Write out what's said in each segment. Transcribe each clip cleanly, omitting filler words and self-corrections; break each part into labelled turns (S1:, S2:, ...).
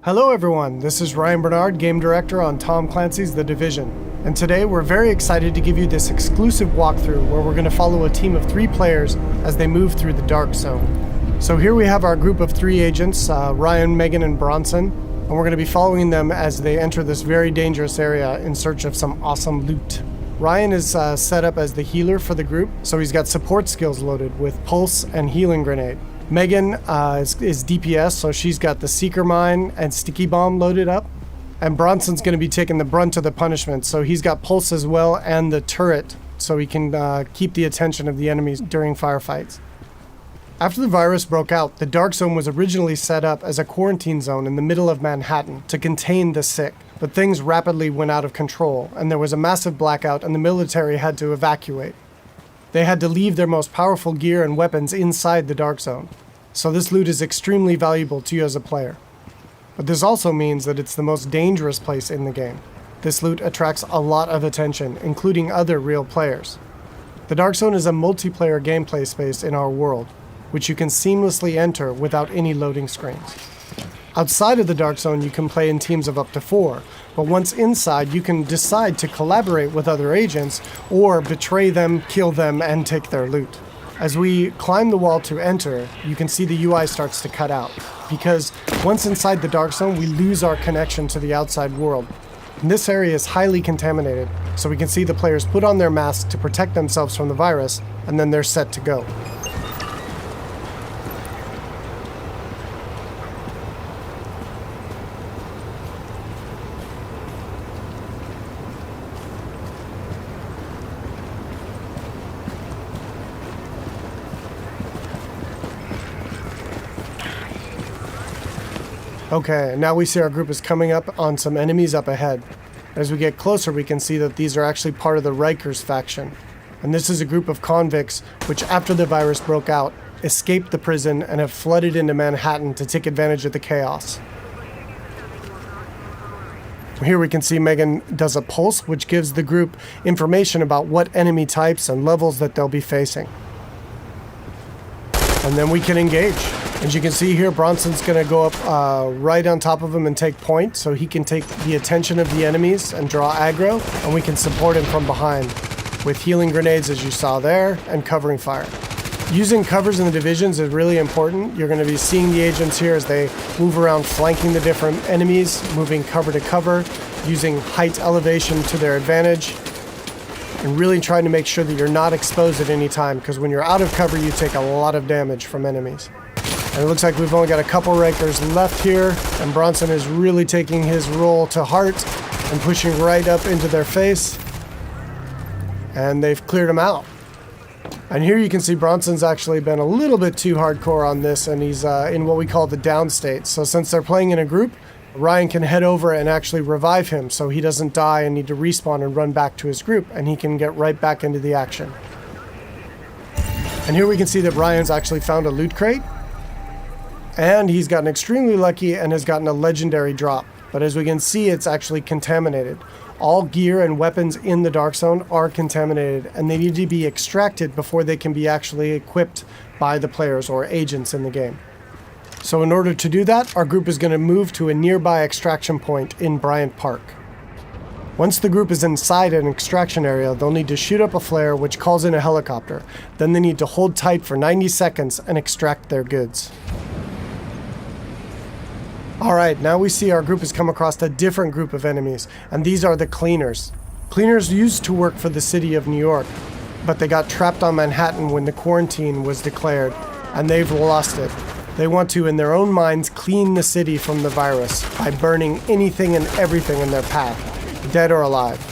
S1: Hello everyone, this is Ryan Bernard, Game Director on Tom Clancy's The Division. And today we're very excited to give you this exclusive walkthrough where we're going to follow a team of 3 players as they move through the Dark Zone. So here we have our group of 3 agents, Ryan, Megan, and Bronson, and we're going to be following them as they enter this very dangerous area in search of some awesome loot. Ryan is set up as the healer for the group, so he's got support skills loaded with Pulse and Healing Grenade. Megan is DPS, so she's got the Seeker Mine and Sticky Bomb loaded up. And Bronson's going to be taking the brunt of the punishment, so he's got Pulse as well and the turret, so he can keep the attention of the enemies during firefights. After the virus broke out, the Dark Zone was originally set up as a quarantine zone in the middle of Manhattan to contain the sick. But things rapidly went out of control, and there was a massive blackout and the military had to evacuate. They had to leave their most powerful gear and weapons inside the Dark Zone. So this loot is extremely valuable to you as a player. But this also means that it's the most dangerous place in the game. This loot attracts a lot of attention, including other real players. The Dark Zone is a multiplayer gameplay space in our world, which you can seamlessly enter without any loading screens. Outside of the Dark Zone, you can play in teams of up to 4, but once inside, you can decide to collaborate with other agents or betray them, kill them, and take their loot. As we climb the wall to enter, you can see the UI starts to cut out, because once inside the Dark Zone, we lose our connection to the outside world. And this area is highly contaminated, so we can see the players put on their masks to protect themselves from the virus, and then they're set to go. Okay, now we see our group is coming up on some enemies up ahead. As we get closer, we can see that these are actually part of the Rikers faction. And this is a group of convicts which, after the virus broke out, escaped the prison and have flooded into Manhattan to take advantage of the chaos. Here we can see Megan does a pulse, which gives the group information about what enemy types and levels that they'll be facing. And then we can engage. As you can see here, Bronson's going to go up right on top of him and take point, so he can take the attention of the enemies and draw aggro, and we can support him from behind with healing grenades, as you saw there, and covering fire. Using covers in the divisions is really important. You're going to be seeing the agents here as they move around flanking the different enemies, moving cover to cover, using height elevation to their advantage, and really trying to make sure that you're not exposed at any time, because when you're out of cover, you take a lot of damage from enemies. And it looks like we've only got a couple Rikers left here, and Bronson is really taking his role to heart and pushing right up into their face. And they've cleared him out. And here you can see Bronson's actually been a little bit too hardcore on this, and he's in what we call the down state. So since they're playing in a group, Ryan can head over and actually revive him so he doesn't die and need to respawn and run back to his group, and he can get right back into the action. And here we can see that Ryan's actually found a loot crate. And he's gotten extremely lucky and has gotten a legendary drop. But as we can see, it's actually contaminated. All gear and weapons in the Dark Zone are contaminated, and they need to be extracted before they can be actually equipped by the players or agents in the game. So in order to do that, our group is going to move to a nearby extraction point in Bryant Park. Once the group is inside an extraction area, they'll need to shoot up a flare which calls in a helicopter. Then they need to hold tight for 90 seconds and extract their goods. Alright, now we see our group has come across a different group of enemies, and these are the Cleaners. Cleaners used to work for the city of New York, but they got trapped on Manhattan when the quarantine was declared, and they've lost it. They want to, in their own minds, clean the city from the virus by burning anything and everything in their path, dead or alive.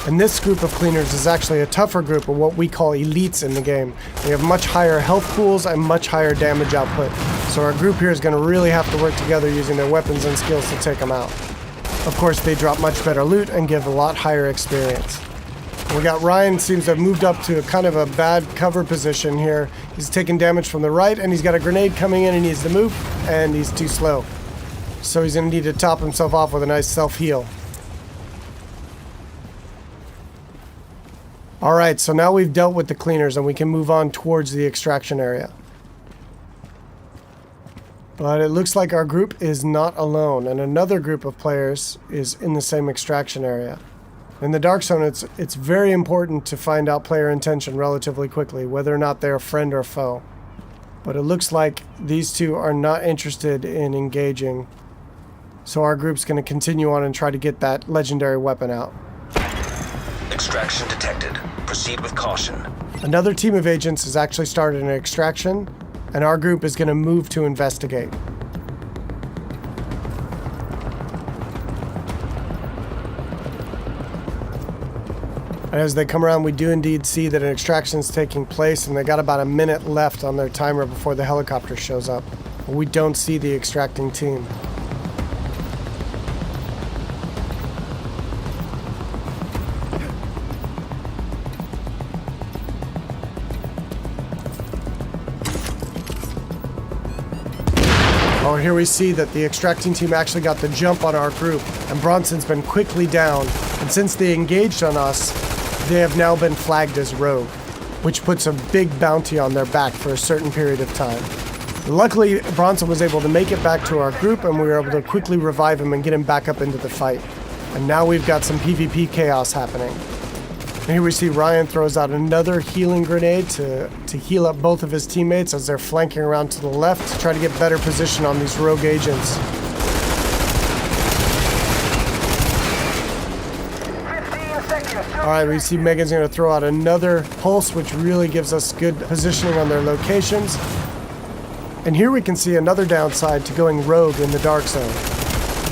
S1: And this group of Cleaners is actually a tougher group of what we call elites in the game. They have much higher health pools and much higher damage output. So our group here is going to really have to work together using their weapons and skills to take them out. Of course, they drop much better loot and give a lot higher experience. We got Ryan seems to have moved up to a kind of a bad cover position here. He's taking damage from the right, and he's got a grenade coming in and he needs to move, and he's too slow. So he's going to need to top himself off with a nice self-heal. Alright, so now we've dealt with the Cleaners and we can move on towards the extraction area. But it looks like our group is not alone, and another group of players is in the same extraction area. In the dark zone, it's very important to find out player intention relatively quickly, whether or not they're friend or foe. But it looks like these two are not interested in engaging, so our group's going to continue on and try to get that legendary weapon out.
S2: Extraction detected. Proceed with caution.
S1: Another team of agents has actually started an extraction, and our group is going to move to investigate. And as they come around, we do indeed see that an extraction is taking place, and they got about a minute left on their timer before the helicopter shows up. But we don't see the extracting team. Oh, here we see that the extracting team actually got the jump on our group, and Bronson's been quickly down, and since they engaged on us, they have now been flagged as rogue, which puts a big bounty on their back for a certain period of time. Luckily, Bronson was able to make it back to our group, and we were able to quickly revive him and get him back up into the fight. And now we've got some PvP chaos happening. And here we see Ryan throws out another healing grenade to heal up both of his teammates as they're flanking around to the left to try to get better position on these rogue agents. Alright, we see Megan's going to throw out another pulse, which really gives us good positioning on their locations. And here we can see another downside to going rogue in the dark zone.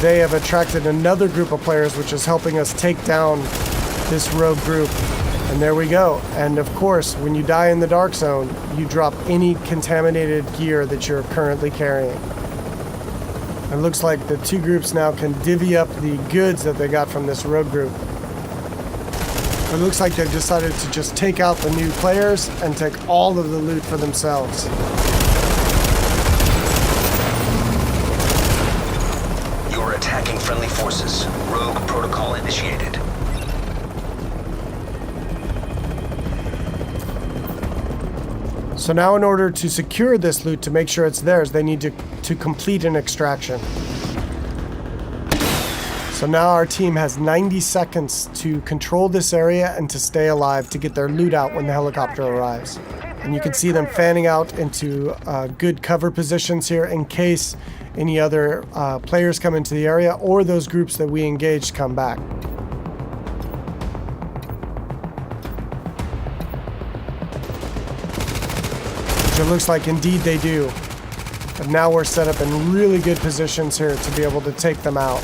S1: They have attracted another group of players, which is helping us take down this rogue group. And there we go. And of course, when you die in the dark zone, you drop any contaminated gear that you're currently carrying. It looks like the two groups now can divvy up the goods that they got from this rogue group. It looks like they've decided to just take out the new players and take all of the loot for themselves.
S2: You're attacking friendly forces. Rogue protocol initiated.
S1: So now in order to secure this loot, to make sure it's theirs, they need to complete an extraction. So now our team has 90 seconds to control this area and to stay alive to get their loot out when the helicopter arrives. And you can see them fanning out into good cover positions here in case any other players come into the area or those groups that we engaged come back. Which it looks like indeed they do. But now we're set up in really good positions here to be able to take them out.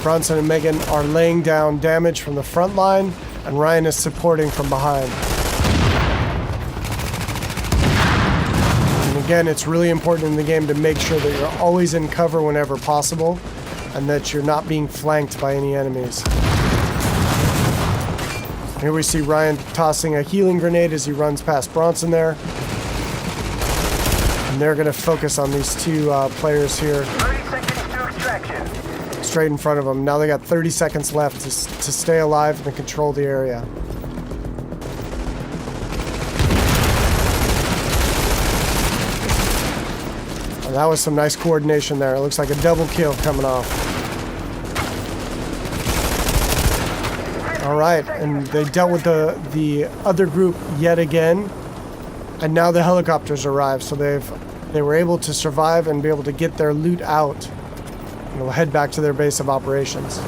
S1: Bronson and Megan are laying down damage from the front line, and Ryan is supporting from behind. And again, it's really important in the game to make sure that you're always in cover whenever possible, and that you're not being flanked by any enemies. Here we see Ryan tossing a healing grenade as he runs past Bronson there. And they're going to focus on these two players here.
S3: 30 seconds to extraction.
S1: Straight in front of them. Now they got 30 seconds left to stay alive and control the area. And that was some nice coordination there. It looks like a double kill coming off. All right, and they dealt with the other group yet again, and now the helicopters arrived. So they were able to survive and be able to get their loot out. And we'll head back to their base of operations.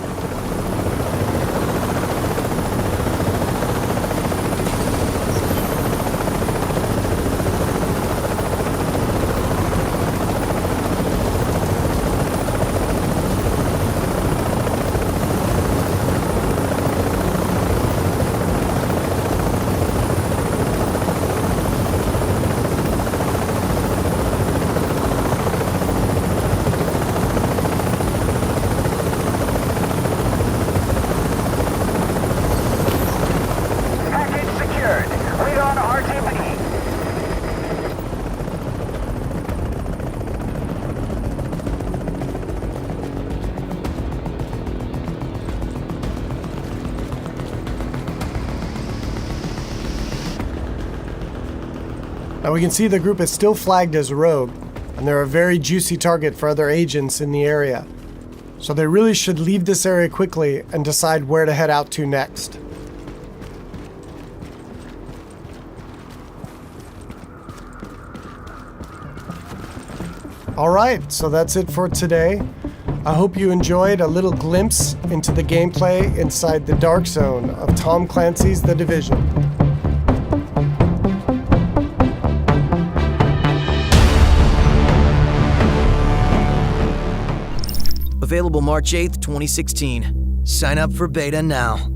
S1: Now we can see the group is still flagged as rogue, and they're a very juicy target for other agents in the area. So they really should leave this area quickly and decide where to head out to next. Alright, so that's it for today. I hope you enjoyed a little glimpse into the gameplay inside the dark zone of Tom Clancy's The Division.
S4: Available March 8th, 2016. Sign up for beta now.